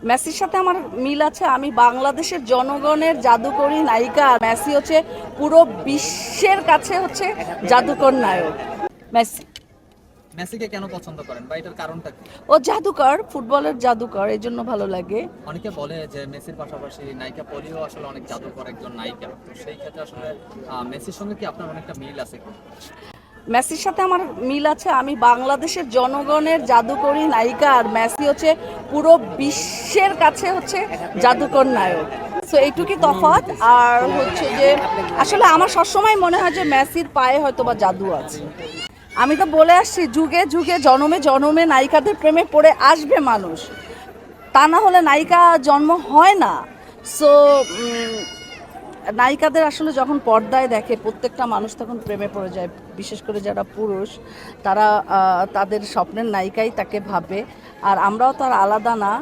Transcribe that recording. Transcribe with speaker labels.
Speaker 1: মেসির সাথে আমার মিল আছে। আমি বাংলাদেশের জনগণের জাদুকরী নায়িকা, আর মেসি হচ্ছে পুরো বিশ্বের কাছে হচ্ছে জাদুকর নায়ক। মেসি
Speaker 2: মেসিকে কেন পছন্দ করেন বা এটার কারণটা কি?
Speaker 1: ও জাদুকর, ফুটবলের জাদুকর, এই জন্য ভালো লাগে।
Speaker 2: অনেকে বলে যে মেসির পাশাপাশি নায়িকা পরিও আসলে অনেক জাদুকর একজন নায়িকা, তো সেই ক্ষেত্রে আসলে মেসির সঙ্গে কি আপনার অনেকটা মিল আছে কি?
Speaker 1: মেসির সাথে আমার মিল আছে। আমি বাংলাদেশের জনগণের জাদুকরী নায়িকা, আর মেসি হচ্ছে পুরো বিশ্বের কাছে হচ্ছে জাদুকর নায়ক। সো এইটুকুই তফাৎ। আর হচ্ছে যে আসলে আমার সবসময় মনে হয় যে মেসির পায়ে হয়তো বা জাদু আছে। আমি তো বলে আসছি, যুগে যুগে জনমে জনমে নায়িকাদের প্রেমে পড়ে আসবে মানুষ, তা না হলে নায়িকা জন্ম হয় না। সো নায়িকাদের আসলে যখন পর্দায় দেখে প্রত্যেকটা মানুষ তখন প্রেমে পড়ে যায়। বিশেষ করে যারা পুরুষ, তারা তাদের স্বপ্নের নায়িকাই তাকে ভাবে। আর আমরাও তো আর আলাদা না।